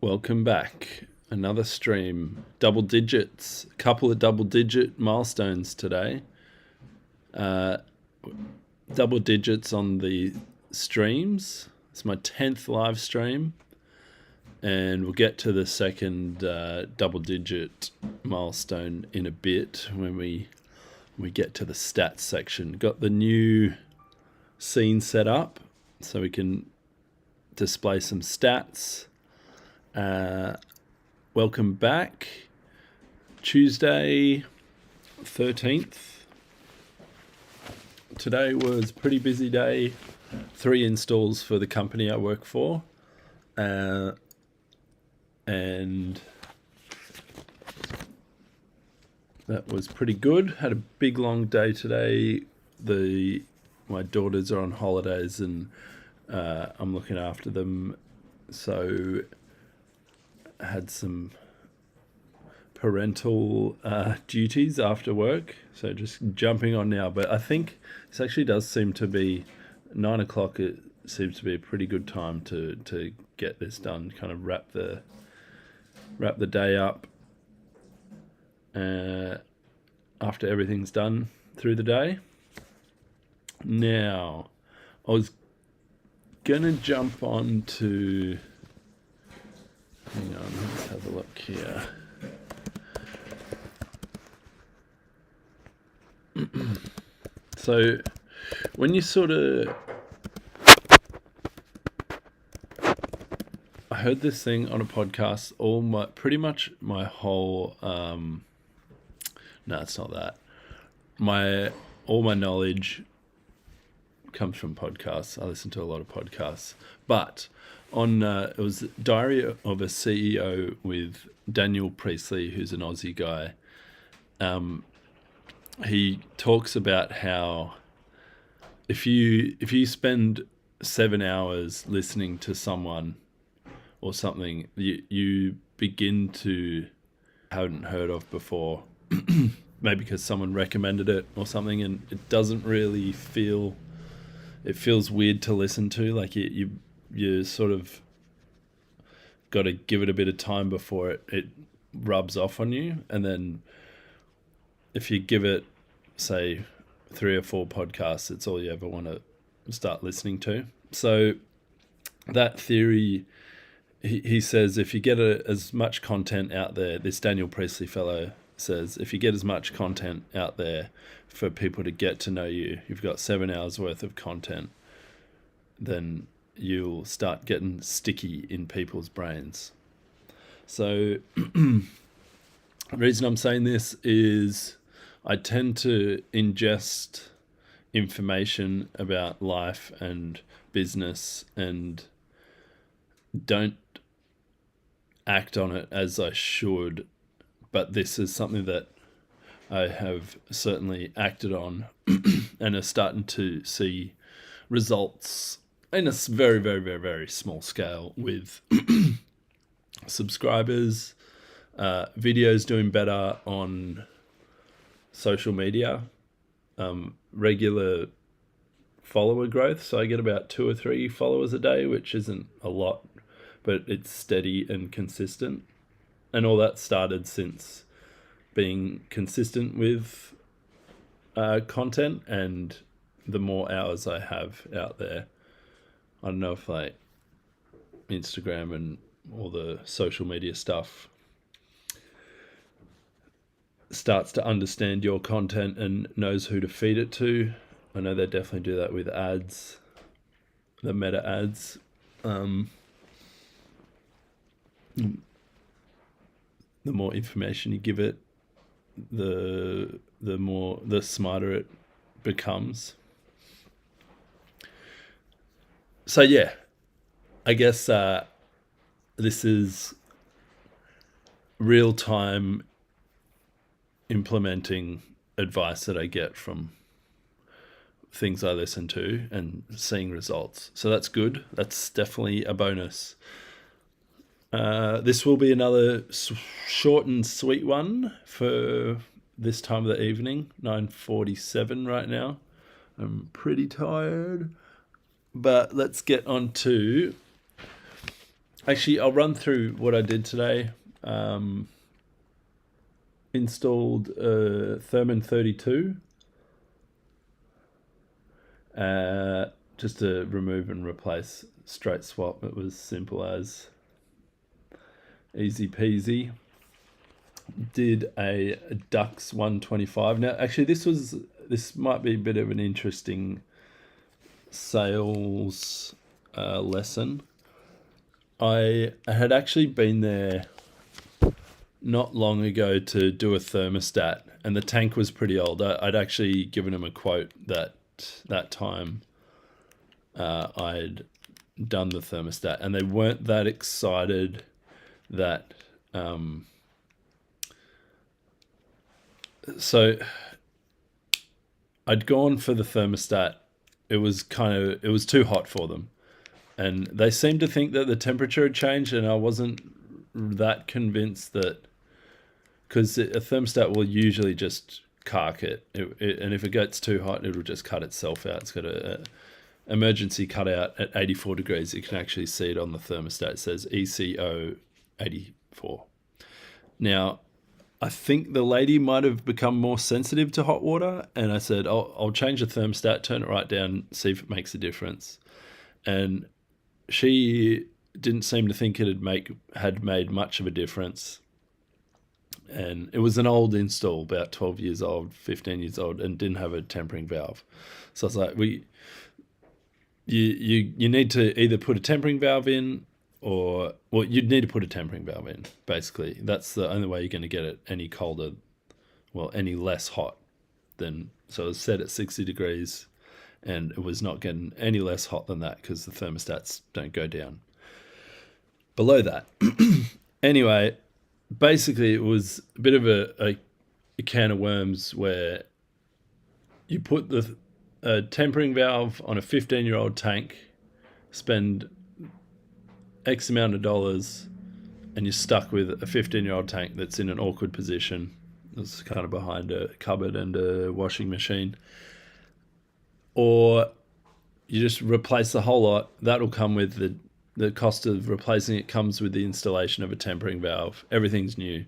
Welcome back. Another stream. Double digits. A couple of double digit milestones today. Double digits on the streams. It's my 10th live stream. And we'll get to the second double digit milestone in a bit when we get to the stats section. Got the new scene set up so we can display some stats. Welcome back. Tuesday 13th. Today was a pretty busy day. 3 installs for the company I work for. And that was pretty good. Had a big long day today. My daughters are on holidays and I'm looking after them. So I had some parental duties after work. So just jumping on now. But I think this actually does seem to be 9 o'clock. It seems to be a pretty good time to get this done. Kind of wrap the day up after everything's done through the day. Now, I was gonna jump on to. Hang on, let's have a look here. So, when you sort of, I heard this thing on a podcast. Pretty much my whole. No, it's not that. All my knowledge comes from podcasts. I listen to a lot of podcasts, but it was Diary of a CEO with Daniel Priestley, who's an Aussie guy. He talks about how if you spend 7 hours listening to someone or something you begin to haven't heard of before, maybe because someone recommended it or something, and it doesn't really feel. It feels weird to listen to. Like you sort of got to give it a bit of time before it rubs off on you. And then if you give it, say, 3 or 4 podcasts, it's all you ever want to start listening to. So that theory, he says, if you get as much content out there, this Daniel Priestley fellow says, if you get as much content out there for people to get to know you, you've got 7 hours worth of content, then you'll start getting sticky in people's brains. So the reason I'm saying this is I tend to ingest information about life and business and don't act on it as I should. But this is something that I have certainly acted on and are starting to see results in a very, very, very, very small scale with subscribers, videos doing better on social media, regular follower growth. So I get about 2 or 3 followers a day, which isn't a lot, but it's steady and consistent. And all that started since being consistent with content, and the more hours I have out there, I don't know if like Instagram and all the social media stuff starts to understand your content and knows who to feed it to. I know they definitely do that with ads, the meta ads. The more information you give it, the smarter it becomes. So yeah, I guess this is real time implementing advice that I get from things I listen to and seeing results. So that's good. That's definitely a bonus. This will be another short and sweet one for this time of the evening, 9:47 right now. I'm pretty tired, but let's get on to Actually, I'll run through what I did today. Um, Installed Thermin 32, uh, just to remove and replace straight swap. It was simple as easy peasy. Did a Dux 125. Now, actually, this might be a bit of an interesting sales lesson. I had actually been there not long ago to do a thermostat, and the tank was pretty old. I'd actually given him a quote that time I'd done the thermostat, and they weren't that excited that. So I'd gone for the thermostat. It was too hot for them, and they seemed to think that the temperature had changed, and I wasn't that convinced that, because a thermostat will usually just cark it, and if it gets too hot, it'll just cut itself out. It's got a emergency cutout at 84 degrees. You can actually see it on the thermostat. It says ECO 84. Now, I think the lady might have become more sensitive to hot water, and I said, I'll change the thermostat, turn it right down, see if it makes a difference. And she didn't seem to think had made much of a difference. And it was an old install, about 12 years old, 15 years old, and didn't have a tempering valve. So I was like, you need to either put a tempering valve in, or, well, you'd need to put a tempering valve in, basically. That's the only way you're going to get it any colder, well, any less hot than, so it was set at 60 degrees, and it was not getting any less hot than that, because the thermostats don't go down below that. Anyway, basically it was a bit of a can of worms, where you put the tempering valve on a 15-year-old tank, spend X amount of dollars, and you're stuck with a 15-year-old tank that's in an awkward position. It's kind of behind a cupboard and a washing machine. Or you just replace the whole lot. That'll come with the cost of replacing it, comes with the installation of a tempering valve. Everything's new.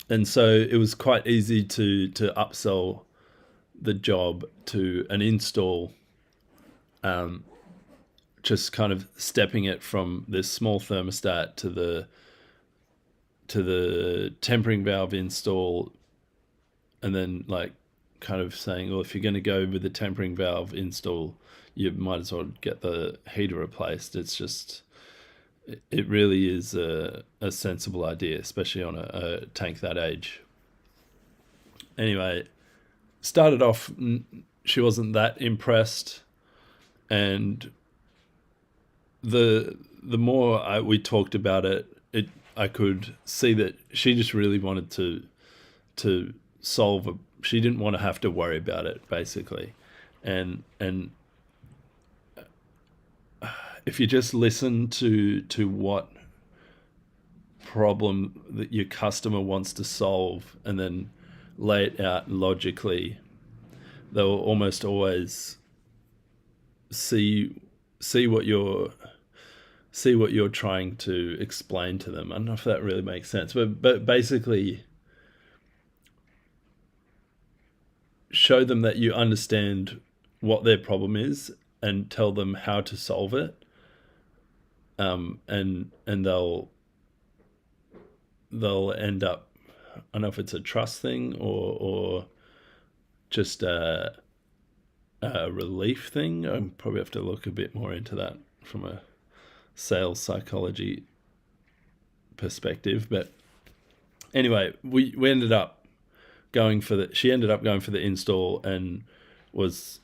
And so it was quite easy to upsell the job to an install, just kind of stepping it from this small thermostat to the tempering valve install, and then like kind of saying, well, if you're going to go with the tempering valve install, you might as well get the heater replaced. It's just, it really is a sensible idea, especially on a tank that age. Anyway, started off, she wasn't that impressed, and the more we talked about it, I could see that she just really wanted to solve a. She didn't want to have to worry about it, basically, and if you just listen to what problem that your customer wants to solve, and then lay it out logically, they'll almost always see what you're trying to explain to them. I don't know if that really makes sense, but basically show them that you understand what their problem is, and tell them how to solve it. And they'll end up, I don't know if it's a trust thing or just a relief thing. I probably have to look a bit more into that from a sales psychology perspective. But anyway, we ended up going for she ended up going for the install, and was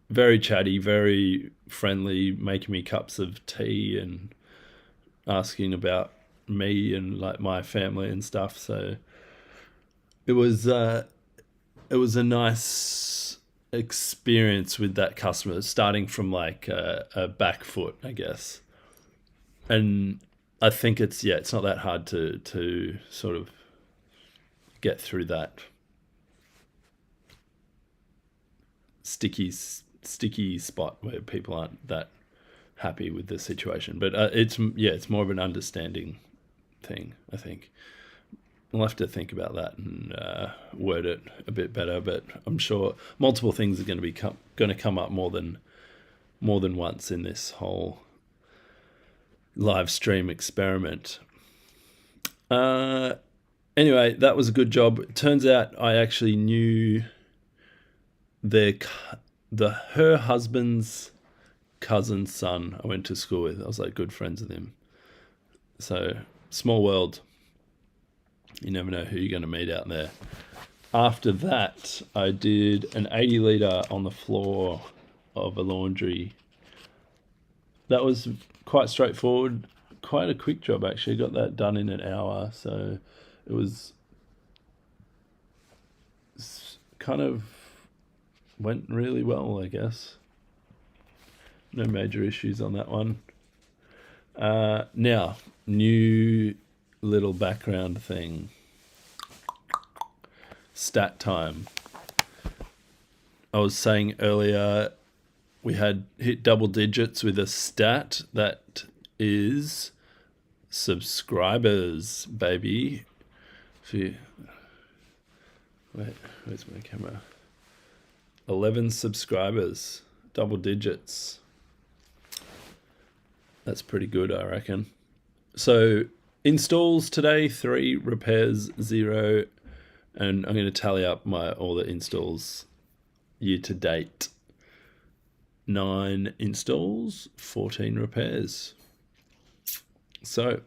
very chatty, very friendly, making me cups of tea and asking about me and like my family and stuff. So it was a nice experience with that customer, starting from like a back foot, I guess. And I think it's not that hard to sort of get through that sticky spot where people aren't that happy with the situation. But it's more of an understanding thing, I think. I'll have to think about that and word it a bit better. But I'm sure multiple things are going to come up more than once in this whole live stream experiment. Anyway, that was a good job. It turns out I actually knew her husband's cousin's son I went to school with. I was like good friends with him. So, small world. You never know who you're going to meet out there. After that, I did an 80 litre on the floor of a laundry. That was quite straightforward. Quite a quick job, actually. Got that done in an hour. So it was kind of went really well, I guess. No major issues on that one. Now, new little background thing. Stat time. I was saying earlier we had hit double digits with a stat that is subscribers, baby. Wait, where's my camera? 11 subscribers, double digits. That's pretty good, I reckon. So installs today, 3, repairs 0, and I'm going to tally up all the installs year to date. 9 installs, 14 repairs. So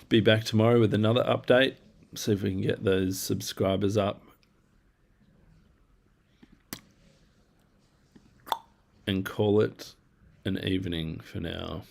be back tomorrow with another update. See if we can get those subscribers up. And call it an evening for now.